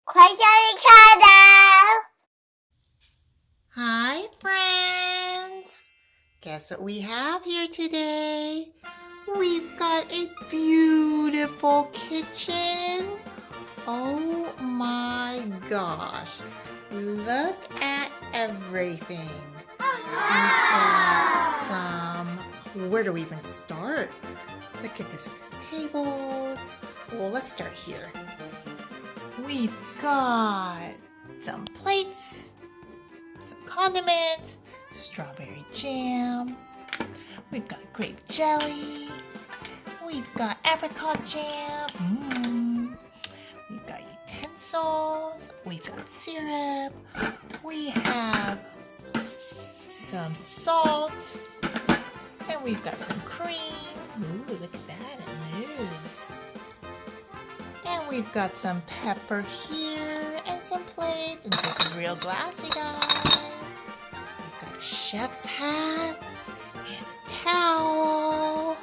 Hi, friends! Guess what we have here today? We've got a beautiful kitchen. Oh my gosh. Look at everything. We've got some... Where do we even start? Look at this. Tables. Well, let's start here. We've got some plates, some condiments, strawberry jam. We've got grape jelly. We've got apricot jam. We've got utensils. We've got syrup. We have some salt. And we've got some cream. Ooh, look at that, it moves. And we've got some pepper here and some plates and this is real glassy, guys. We've got a chef's hat and a towel.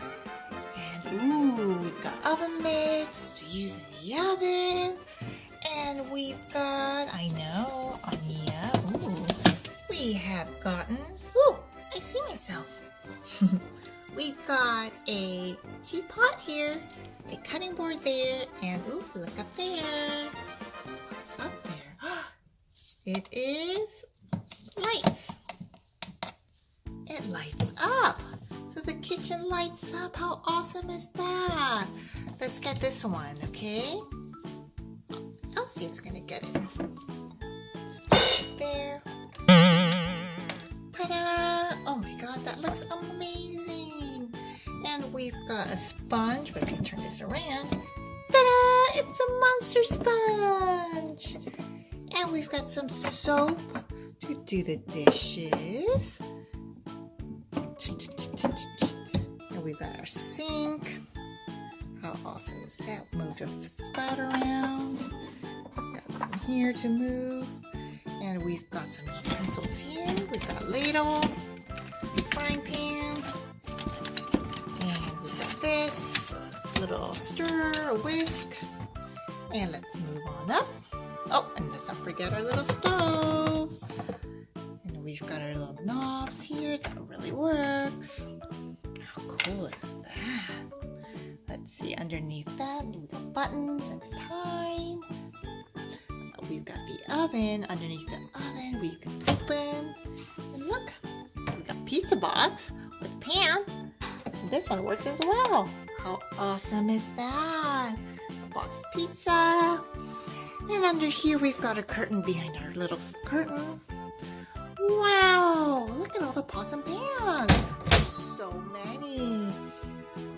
And ooh, we've got oven mitts to use in the oven. And we've got, I know, Annya. Ooh, we have gotten, ooh, I see myself. We've got a teapot here, a cutting board there, and ooh, look up there. What's up there? It is lights. It lights up. So the kitchen lights up. How awesome is that? Let's get this one, okay? Elsya's gonna get it. Stick it there. Ta-da! Oh my god, that looks amazing. And we've got a sponge, but if we turn this around, ta-da! It's a monster sponge. And we've got some soap to do the dishes. And we've got our sink. How awesome is that? Move the spout around. Got some here to move. And we've got some utensils here. We've got a ladle, frying pan, and we've got this a little stir, a whisk. And let's move on up. Oh, and let's not forget our little stove. And we've got our little knobs here. That really works. How cool is that? Let's see, underneath that, we've got buttons and the time. We've got the oven. Underneath the oven, we can open. And look, we've got pizza box with pan. And this one works as well. How awesome is that? A box of pizza. And under here, we've got a curtain behind our little curtain. Wow, look at all the pots and pans. There's so many.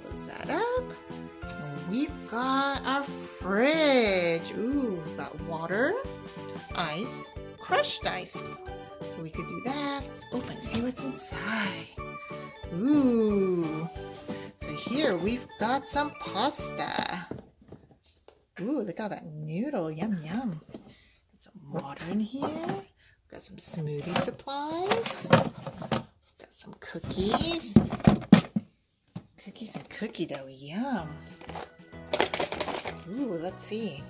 Close that up. We've got our fridge. Ooh, we've got water, ice, crushed ice. So we could do that. Let's open, see what's inside. Ooh. So here we've got some pasta. Ooh, look at all that noodle. Yum, yum. Got some water in here. We've got some smoothie supplies. Got some cookies. Cookies and cookie dough. Yum. Ooh, let's see.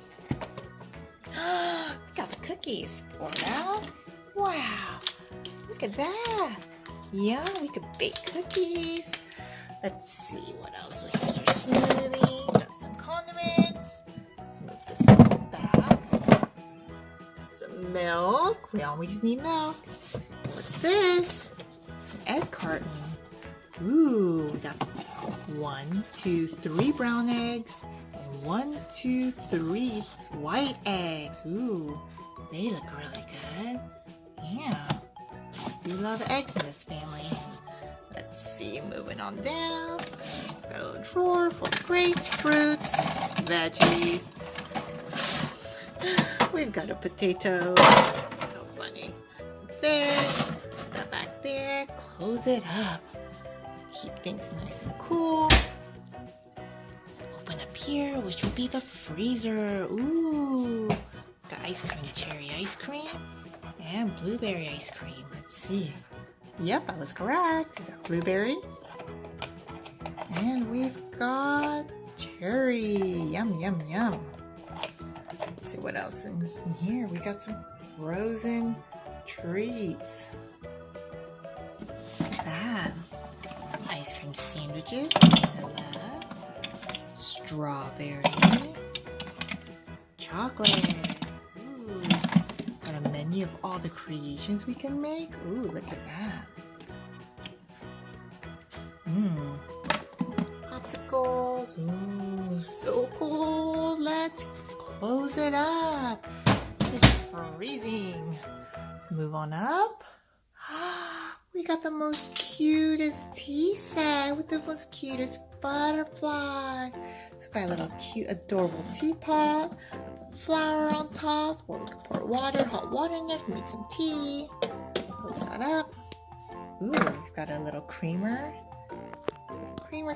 Got the cookies poured out. Wow, look at that. Yeah, we could bake cookies. Let's see what else. So here's our smoothie. Got some condiments. Let's move this back. Some milk. We always need milk. What's this? Some egg carton. Ooh, we got 1, 2, 3 brown eggs. 1, 2, 3 white eggs. Ooh, they look really good. Yeah, do love eggs in this family. Let's see, moving on down. Got a little drawer full of grapes, fruits, veggies. We've got a potato. So funny. Some fish. Put that back there. Close it up. Keep things nice and cool. Open up here, which would be the freezer. Ooh, got ice cream, cherry ice cream, and blueberry ice cream. Let's see. Yep, I was correct. We got blueberry, and we've got cherry. Yum, yum, yum. Let's see what else is in here. We got some frozen treats. Look at that. Ice cream sandwiches, vanilla, strawberry, chocolate. Ooh, got a menu of all the creations we can make. Ooh, look at that. Popsicles. Ooh, so cool. Let's close it up. It's freezing. Let's move on up. We got the most cutest tea set with the most cutest butterfly. It's got a little cute, adorable teapot, flower on top. Well, we can pour water, hot water in there to make some tea. Close that up. Ooh, we've got a little creamer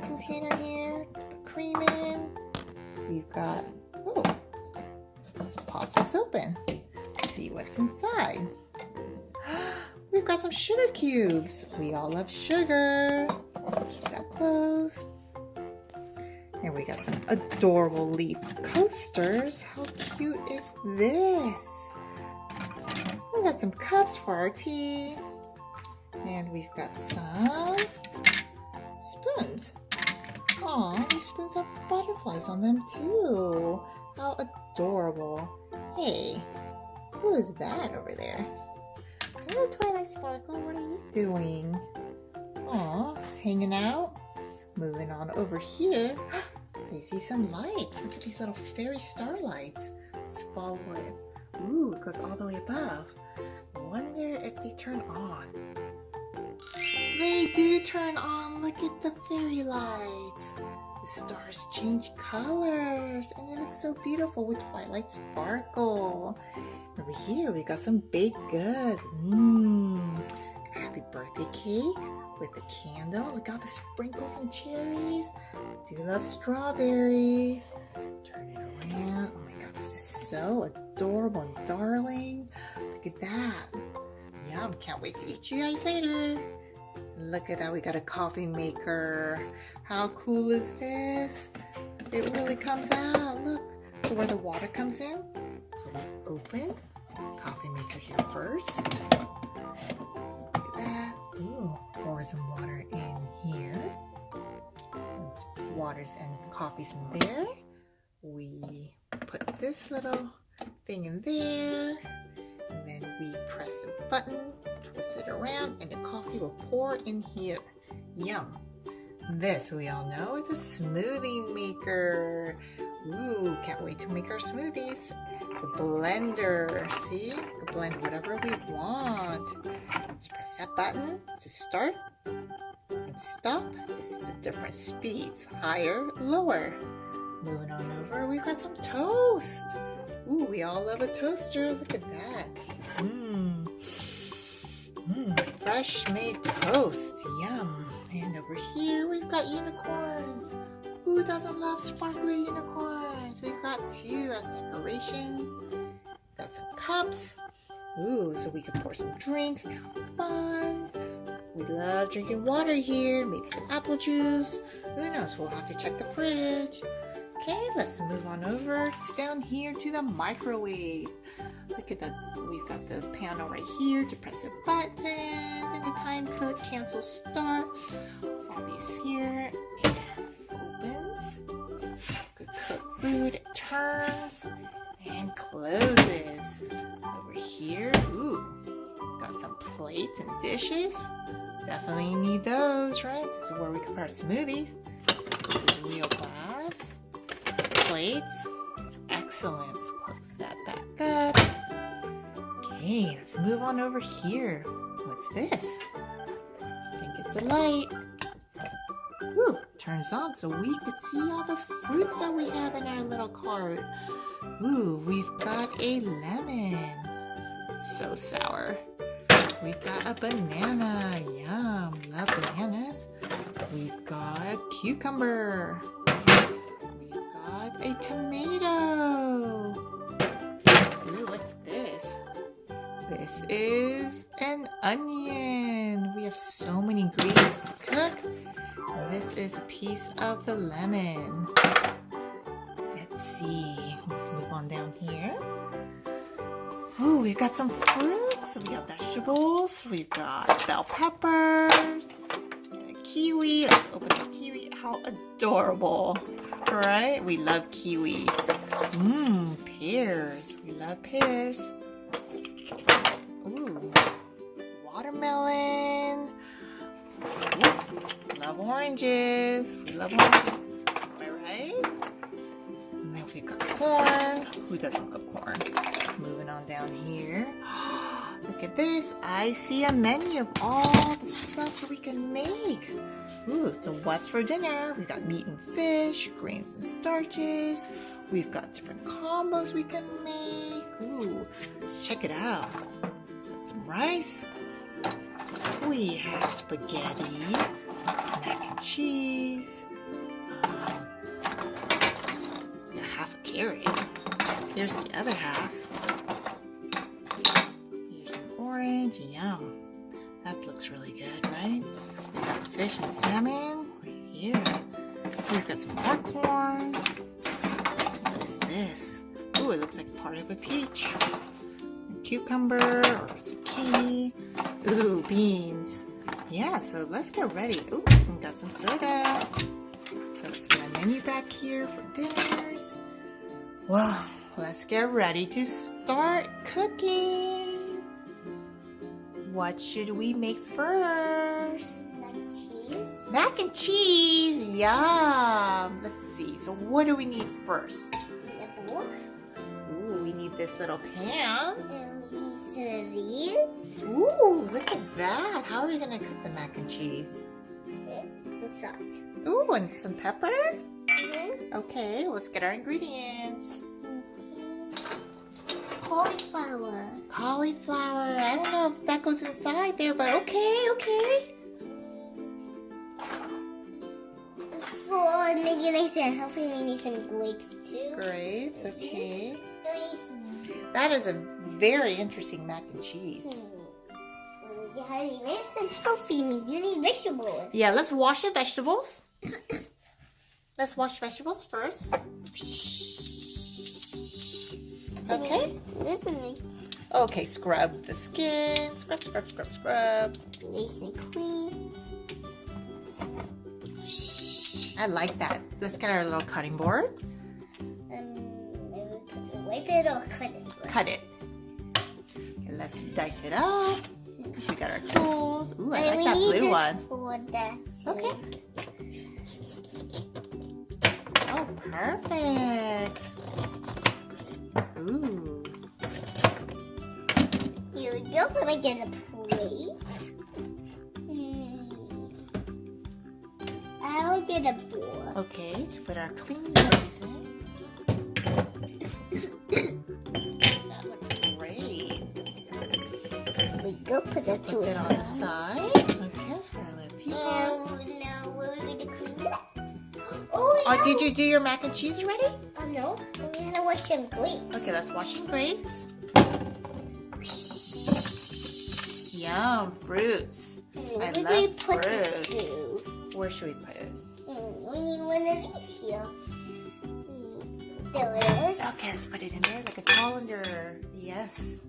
container here. Put cream in. We've got, oh, let's pop this open. See what's inside. We've got some sugar cubes. We all love sugar. Keep that closed. And we got some adorable leaf coasters. How cute is this? We got some cups for our tea. And we've got some spoons. Aw, these spoons have butterflies on them too. How adorable. Hey, who is that over there? Hello, Twilight Sparkle. What are you doing? Aw, just hanging out. Moving on over here. I see some lights. Look at these little fairy starlights. Let's follow it. Ooh, it goes all the way above. I wonder if they turn on. They do turn on. Look at the fairy lights. The stars change colors and they look so beautiful with Twilight Sparkle. Over here we got some baked goods. Happy birthday cake with the candle. Look at all the sprinkles and cherries. Do love strawberries. Turn it around. Oh my god, this is so adorable and darling. Look at that. Yum, can't wait to eat you guys later. Look at that, we got a coffee maker. How cool is this? It really comes out. Look, so where the water comes in. So we open coffee maker here first. Let's do that. Ooh, pour some water in here. Once water's and coffee's in there, we put this little thing in there. And then we press the button, twist it around, and the coffee will pour in here. Yum. This, we all know, is a smoothie maker. Ooh, can't wait to make our smoothies. It's a blender. See? We can blend whatever we want. Just press that button to start and to stop. This is a different speeds. Higher, lower. Moving on over, we've got some toast. Ooh, we all love a toaster. Look at that. Fresh made toast. Yum. And over here, we've got unicorns. Who doesn't love sparkly unicorns? We've got two as decoration. Got some cups. Ooh, so we can pour some drinks and have fun. We love drinking water here. Maybe some apple juice. Who knows? We'll have to check the fridge. Okay, let's move on over down here to the microwave. Look at that. We've got the panel right here to press the buttons and the time code, cancel start. All these here. Opens. Good cook food. It turns and closes. Over here, ooh, got some plates and dishes. Definitely need those, right? This is where we can put our smoothies. This is real glass. Plates. It's excellent. Let's close that back up. Okay, let's move on over here. What's this? I think it's a light. Ooh, turns on so we can see all the fruits that we have in our little cart. Ooh, we've got a lemon. It's so sour. We've got a banana. Yum, love bananas. We've got cucumber. We've got a tomato. Ooh, what's this? This is an onion. We have so many ingredients to cook. This is a piece of the lemon. Let's see. Let's move on down here. Ooh, we've got some fruits. We got vegetables. We've got bell peppers. And a kiwi. Let's open this kiwi. How adorable. Right? We love kiwis. Mmm, pears. We love pears. Ooh, watermelon. Ooh, love oranges. We love oranges. Am I right? And then we've got corn. Who doesn't love corn? Moving on down here. Look at this. I see a menu of all the stuff that we can make. Ooh, so what's for dinner? We got meat and fish, grains and starches. We've got different combos we can make. Ooh, let's check it out. Got some rice. We have spaghetti, mac and cheese. Got half a carrot. Here's the other half. Here's an orange. Yum. That looks really good, right? We've got fish and salmon right here. We've got some more corn. What is this? Ooh, it looks like part of a peach. A cucumber or zucchini. Ooh, beans. Yeah, so let's get ready. Ooh, we got some soda. So let's put a menu back here for dinners. Well, let's get ready to start cooking. What should we make first? Mac and cheese. Mac and cheese, yum. Let's see, so what do we need first? A bowl. Ooh, we need this little pan. And we need some of these. Ooh, look at that. How are we gonna cook the mac and cheese? And salt. Ooh, and some pepper? Mm-hmm. Okay, let's get our ingredients. Cauliflower. Cauliflower. I don't know if that goes inside there, but okay. For making nice and healthy, we need some grapes too. Grapes, okay. We need some That is a very interesting mac and cheese. yeah, we need some healthy meat. You need vegetables. Yeah, let's wash the vegetables. Let's wash vegetables first. Okay. This one Okay, scrub the skin. Scrub. nice and clean. I like that. Let's get our little cutting board. Maybe we can wipe it or cut it. Cut it. Okay, let's dice it up. We got our tools. Ooh, I like that blue one. For that. Okay. Oh, perfect. Ooh. Here we go. Let me get a plate. I'll get a bowl. Okay, to put our clean veggies in. That looks great. We go put it to Put it on the side. Okay, let's put our little teapot. And now what are we going to clean that? Oh, did you do your mac and cheese already? Oh no, we had to wash some grapes. Okay, let's wash some grapes. Yum, fruits. Where I do we love put this fruits. to? Where should we put it? We need one of these here. There it is. Okay, let's put it in there like a colander. Yes.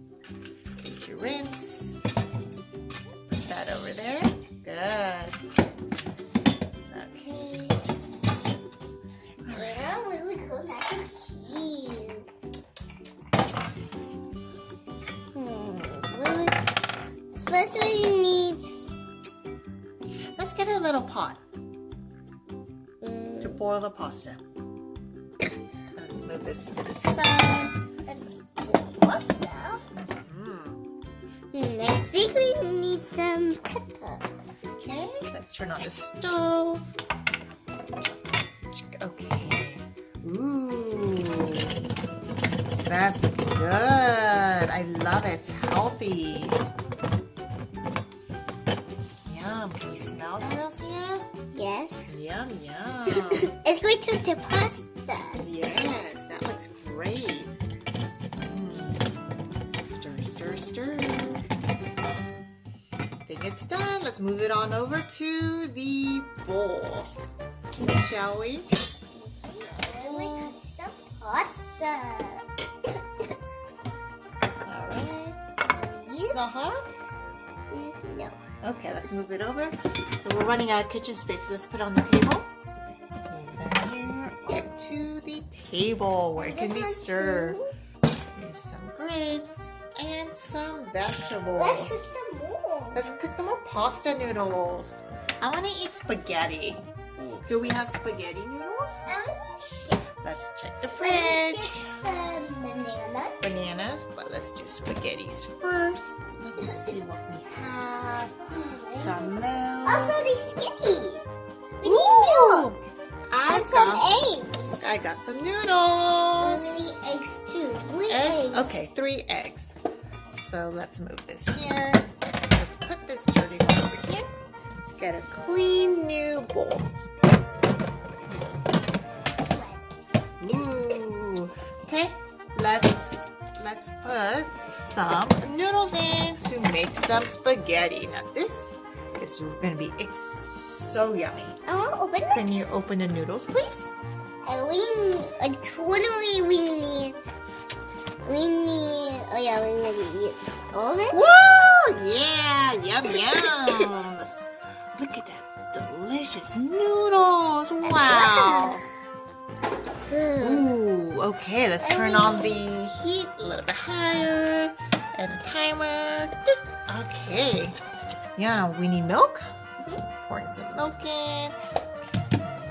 Here's your rinse. Put that over there. Good. Okay. Now we would cook mac and cheese. First we need... Let's get our little pot to boil the pasta. Let's move this to the side. Pasta. I think we need some pepper. Okay, let's turn on the stove. Okay. Ooh. That's good. I love it. It's healthy. Yum. Can you smell that, Elsa? Yes. Yum, yum. It's going to the pasta. Yes, that looks great. Stir. Think it's done. Let's move it on over to the bowl. Shall we? We cut some pasta. Alright. not hot? No. Okay, let's move it over. We're running out of kitchen space, so let's put it on the table. Move that here onto the table where it can be served. Use some grapes and some vegetables. Let's cook some more. Let's cook some more pasta noodles. I want to eat spaghetti. Do we have spaghetti noodles? Let's check the fridge. Let's get some bananas. Bananas, but let's do spaghettis first. Let's see what we have. Got milk. Also, they're skinny. We need Ooh, milk. And some eggs. I got some And noodles. we need eggs too. Three Eggs? eggs. Okay, 3 eggs. So let's move this here. Let's put this dirty one over here. Let's get a clean new bowl. Ooh. Okay, let's put some noodles in to make some spaghetti. Now this is gonna be so yummy. I want to open it. Can you open the noodles, please? And we need, oh yeah, we need to eat all of it. Whoa! Yeah, yum yum. Look at that delicious noodles. Wow. Ooh, okay, let's turn on the heat a little bit higher and a timer. Okay. Yeah, we need milk. Pouring some milk in.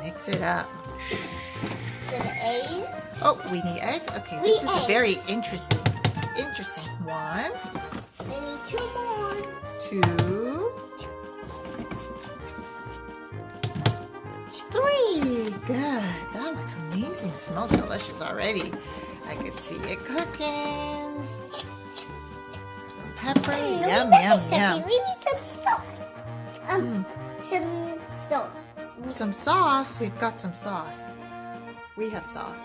Mix it up. Some eggs. Oh, we need eggs. Okay, this is a very interesting one. I need 2 more. 2, 3. Good. That looks amazing. Smells delicious already. I can see it cooking. Some pepper. Yum, yum, yum. We need some sauce. Some sauce. Some sauce. We've got some sauce. We have sauce.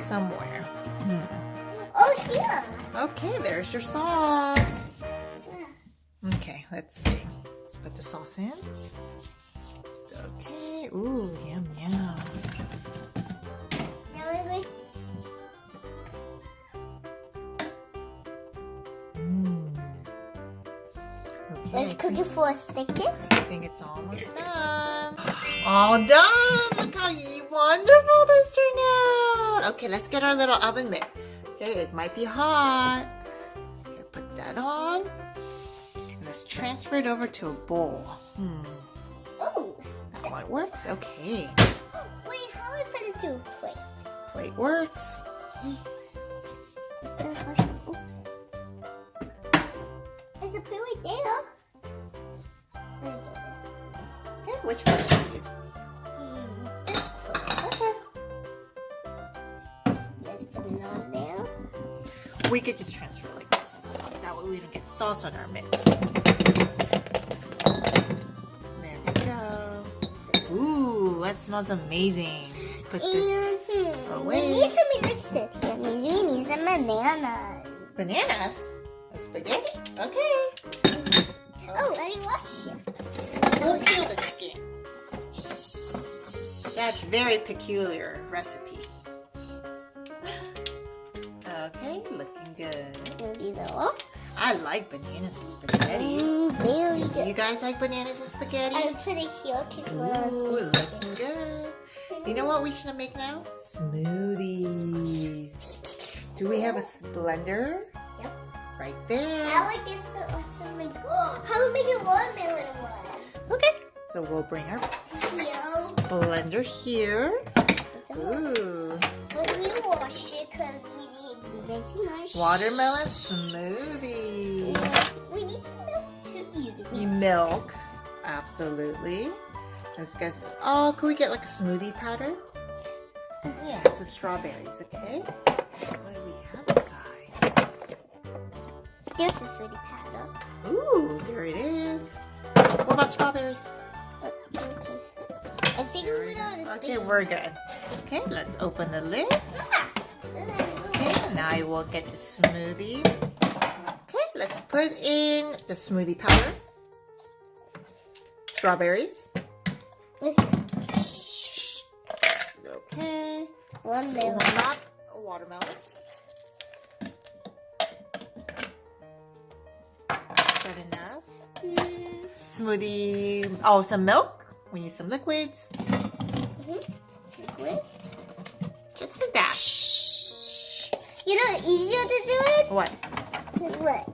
Somewhere. Oh, here. Okay, there's your sauce. Okay, let's see. Let's put the sauce in. Okay. Ooh, yum, yum. Now we're going Okay. Let's cook it for a second. I think it's almost done. All done. Look how wonderful this turned out. Okay, let's get our little oven mitt. Okay, it might be hot. Okay, put that on. Let's transfer it over to a bowl. Oh, That one works. Okay. wait, how do I put it to a plate? Plate works. So I can open. There's a plate right there. Okay, which one should we use? Okay. Let's put it on there. We could just transfer it like this. That way we don't get sauce on our mitts. There we go. Ooh, that smells amazing. Let's put this away. We need some next set here. We need some bananas. Bananas? And spaghetti? Okay. Oh, I didn't wash it. We'll peel the skin. That's very peculiar recipe. Okay, looking good. These are all. I like bananas and spaghetti. Very You good. guys like bananas and spaghetti? I put it here because Ooh, when I was looking good. You know what we should make now? Smoothies. Do we have a blender? Yep. Right there. I like it some like, how do we make a watermelon one? Okay. So we'll bring our Yo. blender here. Ooh. But we wash it because we need making Watermelon smoothie. Yeah. We need some milk to use it. Milk. Absolutely. Let's get. Oh, could we get like a smoothie powder? Yeah, some strawberries, okay? What do we have inside? There's a sweetie powder. Ooh, there it is. What about strawberries? Okay. I think we put on a Okay, we're good. Okay, let's open the lid. Okay, now I will get the smoothie. Okay, let's put in the smoothie powder. Strawberries. Okay. One So melon. not a watermelon. smoothie. Oh, some milk. We need some liquids. Liquid. Just a dash. You know, easier to do it. What? Look,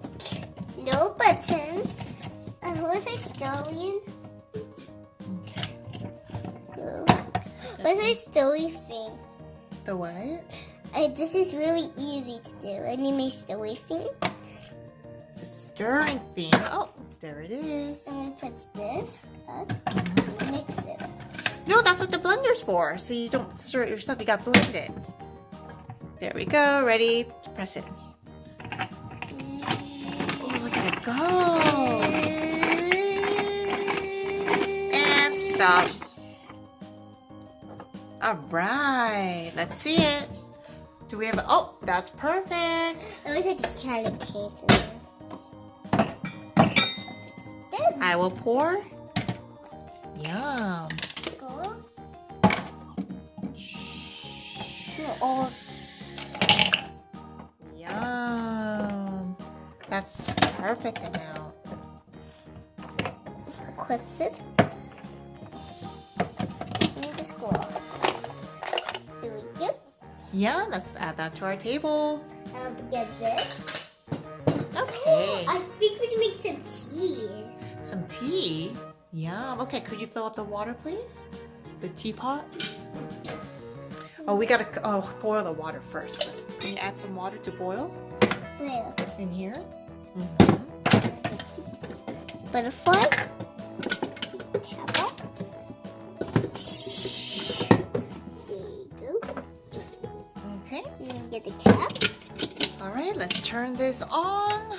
no buttons. What's my stallion? Okay. What's my story thing? The what? This is really easy to do. I need my story thing. The stirring thing. Oh, there it is. I'm gonna put this up. Mix it. No, that's what the blender's for. So you don't stir it yourself. You got to blend it. There we go. Ready? Press it. Oh, look at it go. And stop. All right. Let's see it. Do we have a... Oh, that's perfect. I wish I could carry the tape in there. I will pour. Yum. Go. Oh, Yum. That's perfect amount. twist it. And just go. There we go. Yeah, let's add that to our table. Get this. Okay. I think we can make some tea. Some tea. Yum. Okay, could you fill up the water, please? The teapot. Oh, we gotta boil the water first. Can you add some water to boil Where? in here? Butterfly. Tap up. There you go. Okay. And get the cap. All right, let's turn this on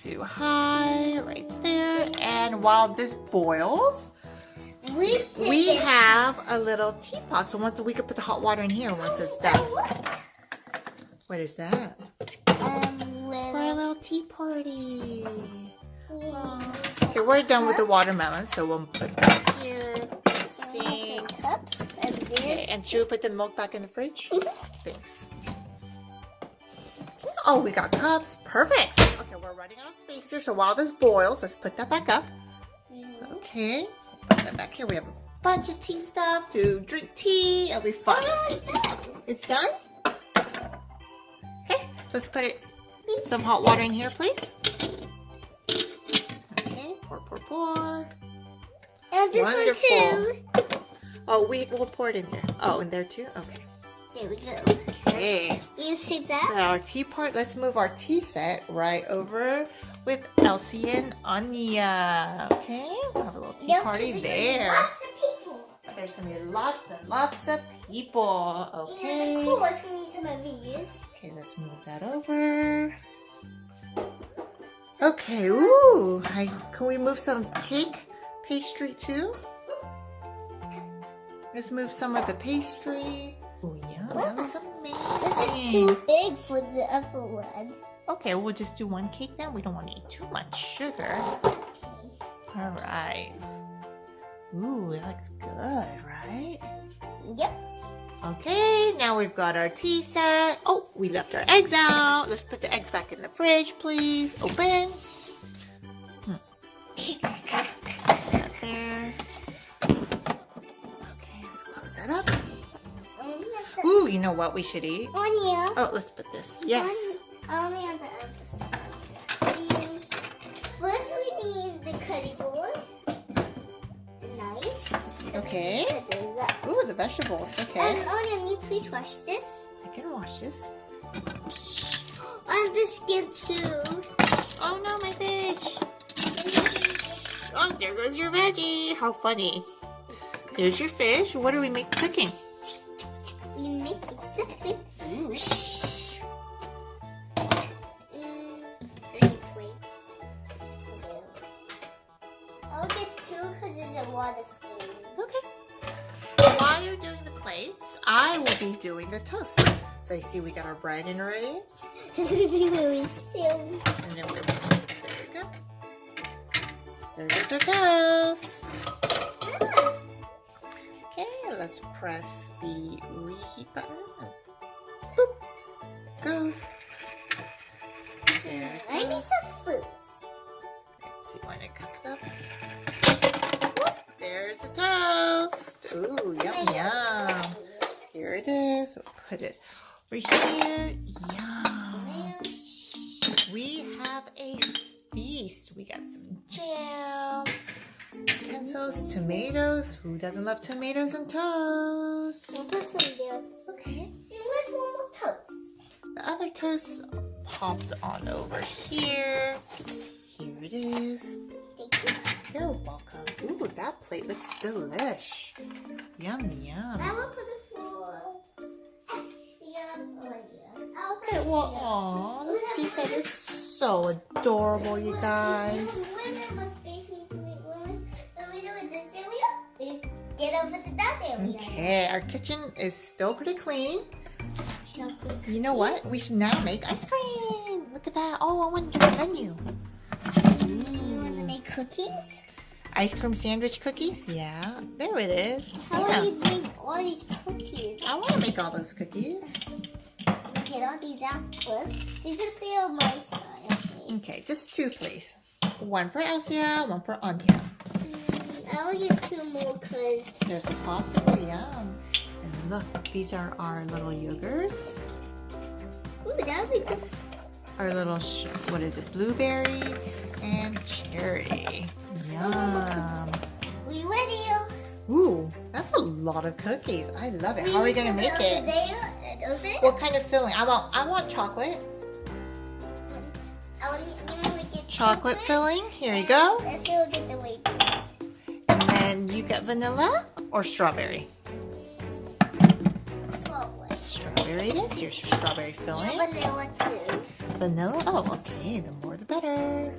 to high right there. And while this boils, we have a little teapot. So once we could put the hot water in here once it's done. What is that? For a little tea party. Okay, we're done with the watermelon, so we'll put that here. See. Cups and this. Okay, and should we put the milk back in the fridge? Thanks. Oh, we got cups. Perfect. Okay, we're running out of space here, so while this boils, let's put that back up. Okay, put that back here. We have a bunch of tea stuff to drink tea. It'll be fun. It's done? Okay, so let's put some hot water in here, please. Okay, pour. And this Wonderful. one too. Oh, we'll pour it in there. Oh, in there too? Okay. There we go. Okay. You see So that? our tea part, let's move our tea set right over with Elsa and Annya. Okay, we'll have a little tea party there. Lots of people. There's gonna be lots and lots of people. Okay. Yeah, cool. Let's need some of these. Okay, let's move that over. Okay, ooh. Can we move some cake pastry too? Let's move some of the pastry. Oh yeah, that looks amazing. This is too big for the other one. Okay, we'll just do one cake now. We don't want to eat too much sugar. All right. Ooh, it looks good, right? Yep. Okay, now we've got our tea set. Oh, we left our eggs out. Let's put the eggs back in the fridge, please. Open. There. Okay, let's close that up. Ooh, you know what we should eat? Anya. Oh, let's put this. Yes. Only on the other side. First, we need the cutting board, the knife. Okay. Cut those up. Ooh, the vegetables. Okay. And Anya, can you please wash this? I can wash this. On the skin too. Oh no, my fish. Oh, there goes your veggie. How funny. There's your fish. What are we cooking? We make it something. Ooh. I'll get two because it's a lot of food. Okay. While you're doing the plates, I will be doing the toast. So you see we got our bread in already. It's going to be really silly. And then there we go. There goes our toast. Okay, let's press the reheat button. Boop. Goes. There it I need goes. some fruits. Let's see. when it cooks up. Whoop, there's the toast. Ooh, yum, yum. Here it is. We'll put it over here. Yum. We have a feast. We got some jam, utensils, tomatoes. Who doesn't love tomatoes and toast? We'll put some there. Okay. And let's one more toast. The other toast popped on over here. Here it is. Thank you. You're welcome. Ooh, that plate looks delish. Yum, yum. I will put it for Elsa and Annya. Okay, well, aw, this tea set is so adorable, you guys. Get over to that area. Okay, our kitchen is still pretty clean. You know what? We should now make ice cream. Look at that. Oh, I want to do a menu. You want to make cookies? Ice cream sandwich cookies? Yeah, there it is. How Yeah. will you make all these cookies? I want to make all those cookies. Get all these out first. These are still on my side. Okay, just two, please. One for Elsa, one for Anya. I will get two more because There's a popsicle, yum. And look, these are our little yogurts. ooh, that would be good. Our little, what is it, blueberry and cherry. Yum. We ready? Ooh, that's a lot of cookies. I love it. How are we gonna make it? Open. What kind of filling? I want chocolate. Chocolate filling. Here you go. Let's see we'll get the weight. And then you get vanilla or strawberry. Slowly. Strawberry it is. Here's your strawberry filling. Yeah, vanilla too. Vanilla? Oh, okay. The more the better.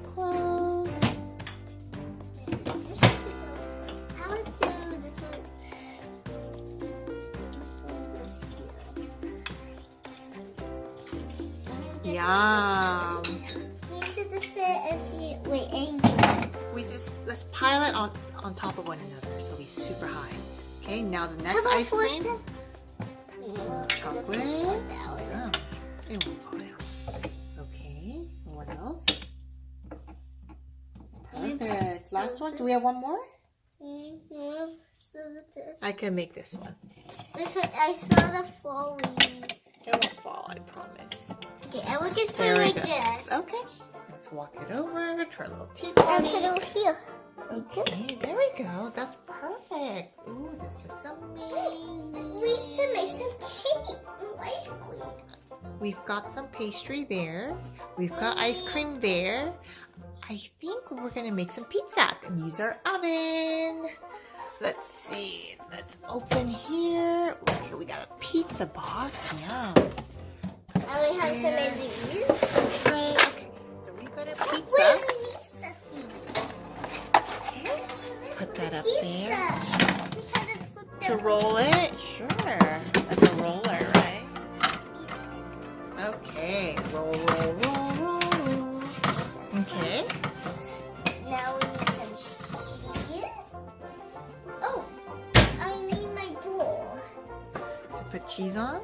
Close. I would do this one. Yum. We should just sit and see. Wait, Angel. Let's pile it on top of one another so we super high. Okay, now the next How about ice cream. Chocolate. Yum. It won't fall down. Okay, what else? Perfect. Last one. Do we have one more? Mm-hmm. So I can make this one. this one, I saw the falling. It won't fall, I promise. Okay, I will just put There it we like go. this. Okay. Let's walk it over to our little And teapot. put it over here. Okay, there we go. That's perfect. Ooh, this looks amazing. We should make some cake and ice cream. We've got some pastry there. We've got ice cream there. I think we're gonna make some pizza. And these are oven. Let's see. Let's open here. Okay, we got a pizza box. Yum. And we have some of these. Tray. Okay, so we've got our Wait, pizza. we need something. Okay, put that up Pizza. there. We had to flip To the roll it? Sure. Like a roller, right? Okay. Roll, roll, roll, roll, roll. Okay. Now we need some cheese. Oh, I need my bowl. To put cheese on.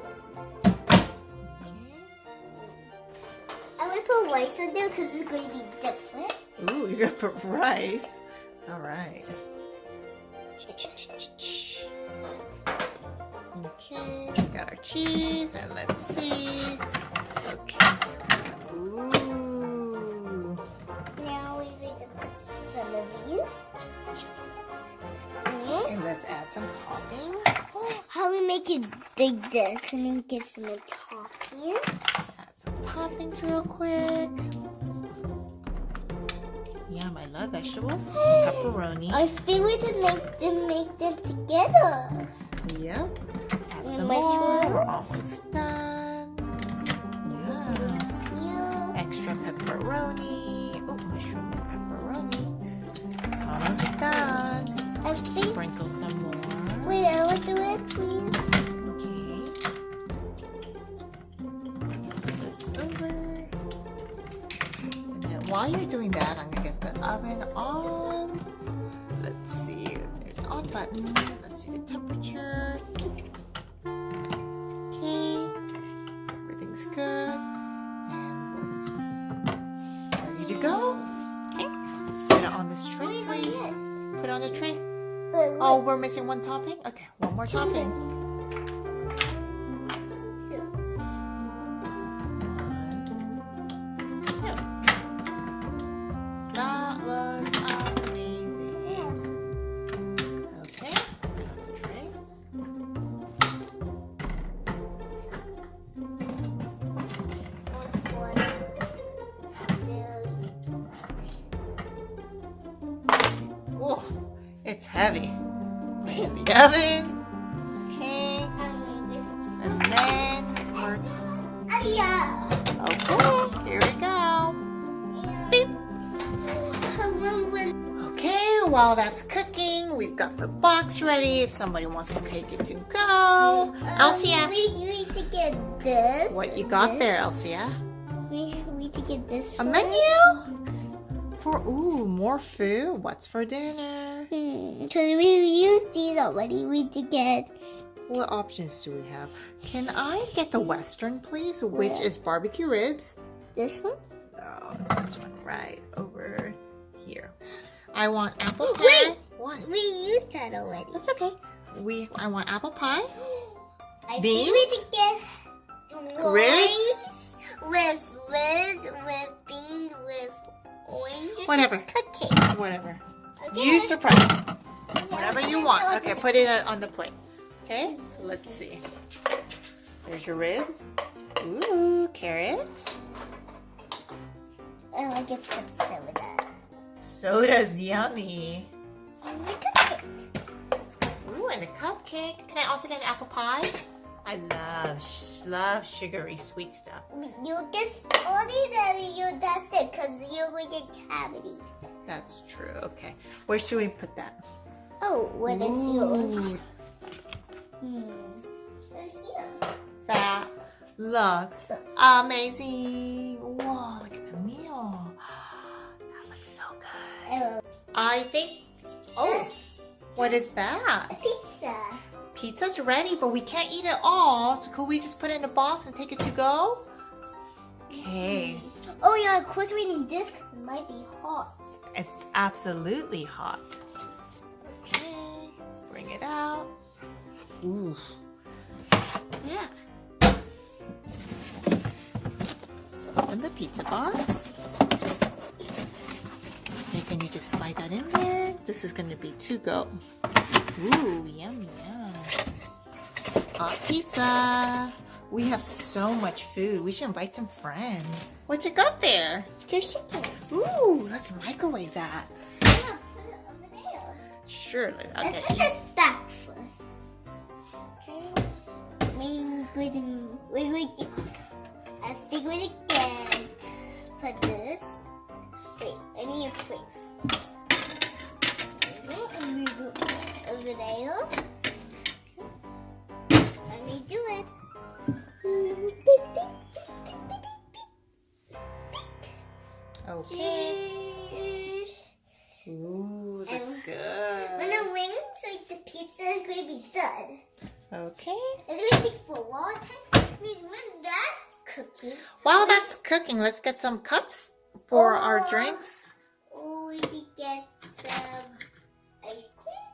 I would put rice in there because it's going to be different. Ooh, you're gonna put rice. All right. Okay, we got our cheese, and let's see. Okay. Ooh. Now we need to put some of these. And let's add some toppings. How we make it like this? Let me get some toppings. Add some toppings real quick. Yum, I love vegetables. Pepperoni. I think we can make them together. Yep. Add some Mushrooms. more. We're almost done. Yum. Extra pepperoni. Oh, mushroom and pepperoni. Almost done. I think. Sprinkle some more. Wait, I want to do it, please. Okay. Put this over. And then while you're doing that, I'm gonna get the oven on. Let's see. There's the on button. Let's see the temperature. Okay. Everything's good. And let's ready to go. Okay. the tray? But Oh, we're missing one topping? Okay, one more topping. That looks amazing. Okay, let's put it on the tray. Oh, it's heavy. Put it in the oven. Okay, and then we're... Yeah. Okay, here we go. Beep. Okay, while that's cooking, we've got the box ready if somebody wants to take it to go. Elsa, We need to get this. what you got there, Elsa? We need to get this. A menu? For, ooh, more food. What's for dinner? Because we used these already. We need to get What options do we have? Can I get the Western, please? Which is barbecue ribs. this one. Oh, this one right over here. I want apple pie. Wait! What? We used that already. That's okay. I want apple pie. I Beans? think we need to get Ribs? with beans, with oranges. Whatever. Cupcake. Whatever. Okay. You surprise. Whatever you want. Okay, put it on the plate. Okay, so let's see. There's your ribs. Ooh, carrots. And I get some soda. Soda's yummy. And the cupcake. Ooh, and a cupcake. Can I also get an apple pie? I love sugary sweet stuff. You get all these and that's it, because you will get cavities. That's true. Okay, where should we put that? Oh, what is yours? Ooh, So here. that looks amazing. Whoa, look at the meal. That looks so good. I think. Oh, what is that? Pizza. Pizza's ready, but we can't eat it all. So could we just put it in a box and take it to go? Okay. Oh yeah, of course we need this because it might be hot. It's absolutely hot. Okay. Bring it out. Ooh. Yeah. So open the pizza box. Okay, can you just slide that in there? This is going to be to go. Ooh, yum, yum. Hot pizza. We have so much food. We should invite some friends. What you got there? Two chickens. Ooh, let's microwave that. Yeah, put it over there. Sure. Let's Okay. put this back first. Okay. I think we can put this. Wait, I need a place. Over there. Let me do it. Okay. Cheers. Ooh, that's When good. it rings, like the pizza is going to be done. Okay. It's going to take for a long time. Means when that's cooking. While that's cooking, let's get some cups for our drinks. Oh, we can get some ice cream.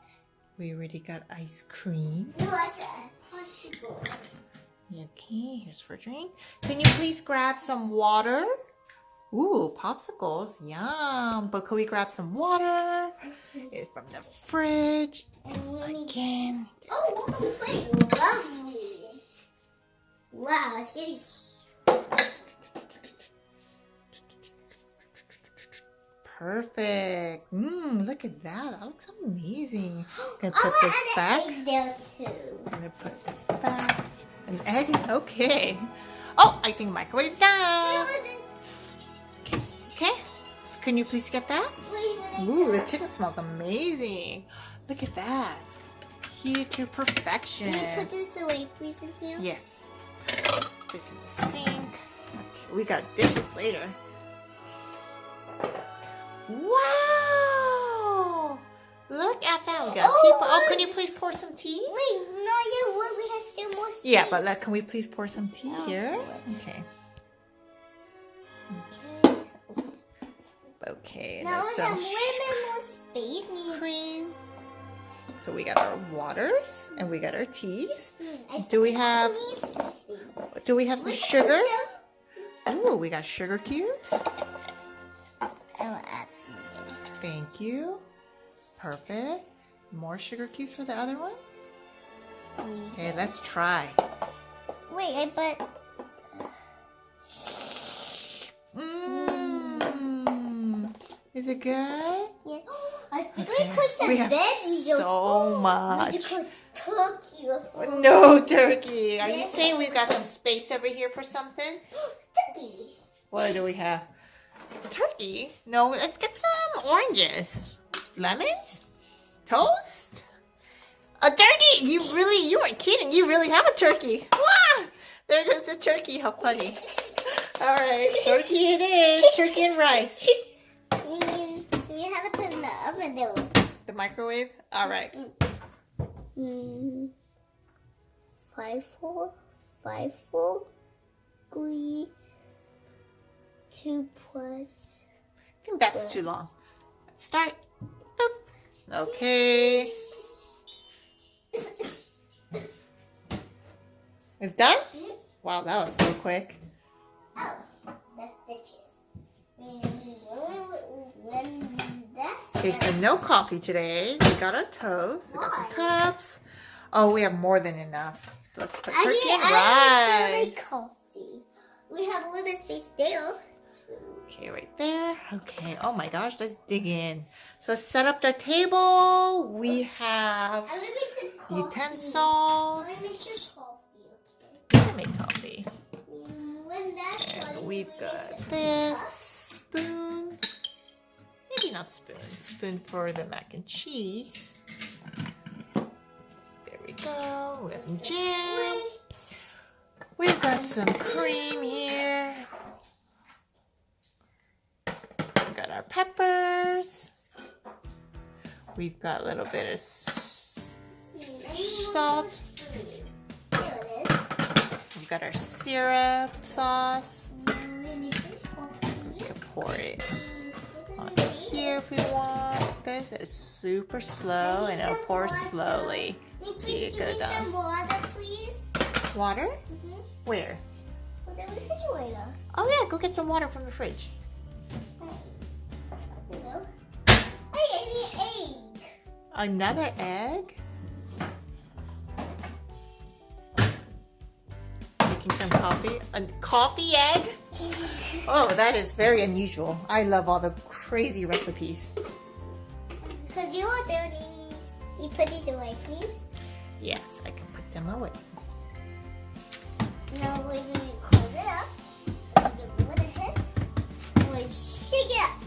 We already got ice cream. No, I said popsicle. Okay, here's for drink. Can you please grab some water? Ooh, popsicles. Yum. But could we grab some water from the fridge? And we need... Again. Oh, wait, lovely. Wow, it's getting... Perfect. Look at that. That looks amazing. Gonna I'm put this gonna back. add an egg there too. Gonna put this back. An egg? Okay. Oh, I think microwave's done. Okay. So can you please get that? Ooh, the chicken smells amazing. Look at that. Heated to perfection. Can you put this away, please, in here? Yes. This in the sink. Okay, we got dishes later. Wow! Look at that. We got tea. Oh, can you please pour some tea? Wait, not yet. What? We have still more space. Yeah, but can we please pour some tea Oh, here? let's- Okay. Okay. Okay. Now There's we have some way more space. cream. So we got our waters and we got our teas. I Do we have need something. some sugar? Ooh, we got sugar cubes. I will add something. Thank you. Perfect. More sugar cubes for the other one. Okay, let's try. Wait, but Is it good? yeah. I think Okay. we put some We have veggies. so much. We put turkey before. No turkey. Are you Yes. saying we've got some space over here for something? Turkey. What do we have? Turkey? No, let's get some oranges. Lemons? Toast? A turkey! You weren't kidding. You really have a turkey. Wow! There goes the turkey. How funny. All right, turkey it is. Turkey and rice. We have to put in the oven though. The microwave? All right. 5, 4, 3, 2 plus. I think that's too long. Let's start. Boop. Okay. It's done? Wow, that was so quick. Oh, that's the cheese. When that's Okay, so no coffee today. We got our toast. We got some Why? cups. Oh, we have more than enough. Let's put I turkey need and rice. coffee. We have a little space there. Okay, right there. Okay. Oh my gosh, let's dig in. So set up the table. We have I'm gonna make some coffee. utensils. I'm gonna make some coffee, okay? We can make coffee. When that's And ready, we've we got make some this spoon. Maybe not spoon. Spoon for the mac and cheese. There we go. We got some jam. We've got some cream here. We've got our peppers. We've got a little bit of salt. There it is. We've got our syrup sauce. We need some coffee. We can pour it on here if we want. This is super slow and it'll pour slowly. See, it goes Some on. water, please. Water? Where? For the refrigerator. Oh yeah, go get some water from the fridge. Hello. Hey, I need egg. Another egg? Making some coffee? A coffee egg? Oh, that is very unusual. I love all the crazy recipes. Because you are there, you put these away, please. Yes, I can put them away. Now we're going to close it up. Give it a hit. We'll shake it up.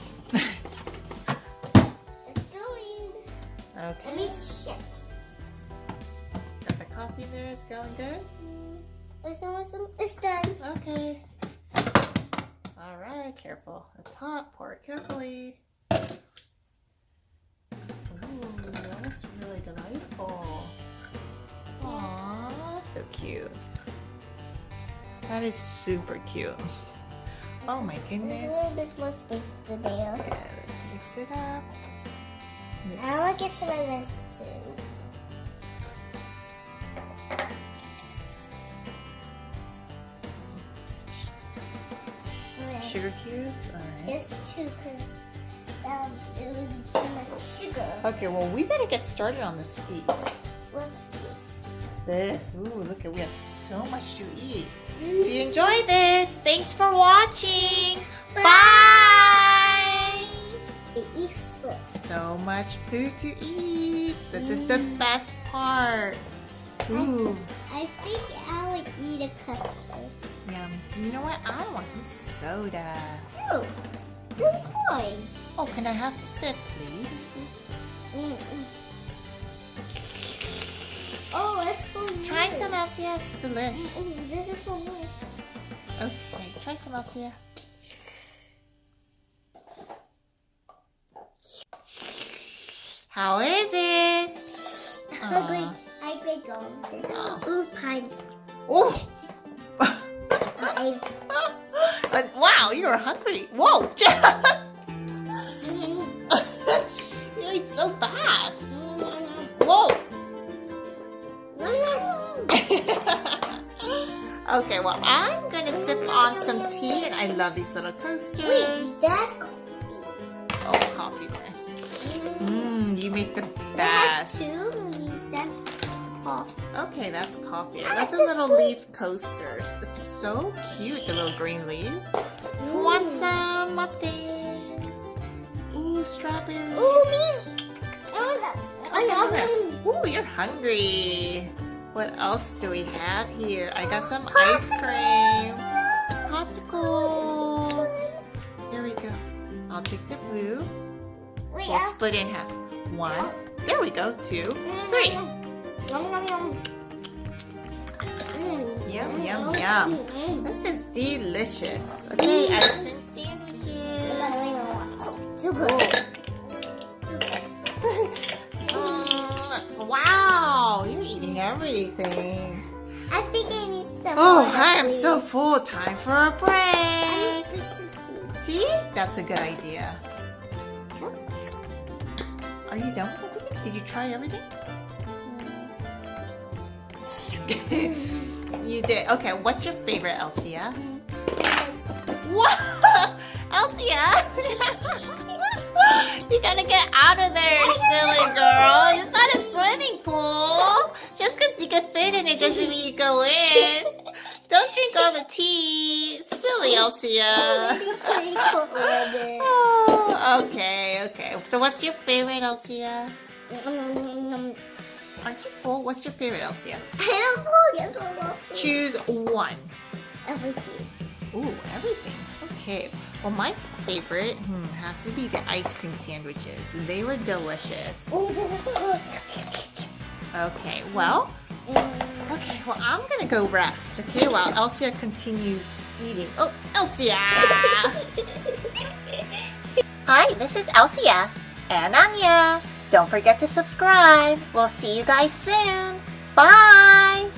It's going. Let me Okay. shake. Got the coffee there. It's going good? It's done. Okay. All right, careful. It's hot. Pour it carefully. Ooh, that looks really delightful. Aww, so cute. That is super cute. Oh my A goodness. little bit more space to there. Yeah, let's mix it up. Mix. I will get some of this too. Sugar cubes. All right. Just two, because it would be too much sugar. Okay, well we better get started on this feast. What's this? This. Ooh, look at we have so much to eat. If you enjoyed this, thanks for watching. Bye. Eat first. So much food to eat. This is the best part. Ooh, I think I would eat a cookie. yum. You know what? I want some soda. Oh, good boy. Oh, can I have a sip, please? Oh, it's for me. Try some, Elsa. It's delish. This is for me. Okay, try some, Elsa. How is it? Aw. I big on it. Oh. Ooh, pine. Oh! I Wow, you're hungry. Whoa! You ate so fast. Whoa! Okay, well, I'm gonna sip on some tea, and I love these little coasters. Wait, that's coffee. Oh, coffee then. You make the That has best. two leaves. That's coffee. Okay, that's coffee. I love the little leaf coasters. It's so cute, the little green leaf. Who wants some muffins? Ooh, strawberry. Ooh, me! Ooh, you're hungry. What else do we have here? I got some ice cream. Popsicles. Here we go. I'll take the blue. Wait, We'll split it in half. 1. There we go. 2, 3. Yum, yum, yum. This is delicious. Okay, ice cream sandwiches. Wow, you're eating everything. I think I need some Oh, more, I am please. so full. Time for a I break. need some Tea? That's a good idea. Are you done with everything? Did you try everything? You did. Okay, what's your favorite, Elsia? What? Elsia? You gotta get out of there, silly girl. It's not a swimming pool. Just because you can fit in it doesn't mean you go in. Don't drink all the tea. Silly Elsia. Oh, okay. So what's your favorite, Elsia? Aren't you full? What's your favorite, Elsia? I don't forget what Choose one. everything. Ooh, everything. Okay. Well, my favorite has to be the ice cream sandwiches. They were delicious. Oh, this is so good. Okay, well, I'm gonna go rest, okay, while Elsia continues eating. Oh, Elsia! Hi, this is Elsa and Annya. Don't forget to subscribe. We'll see you guys soon. Bye!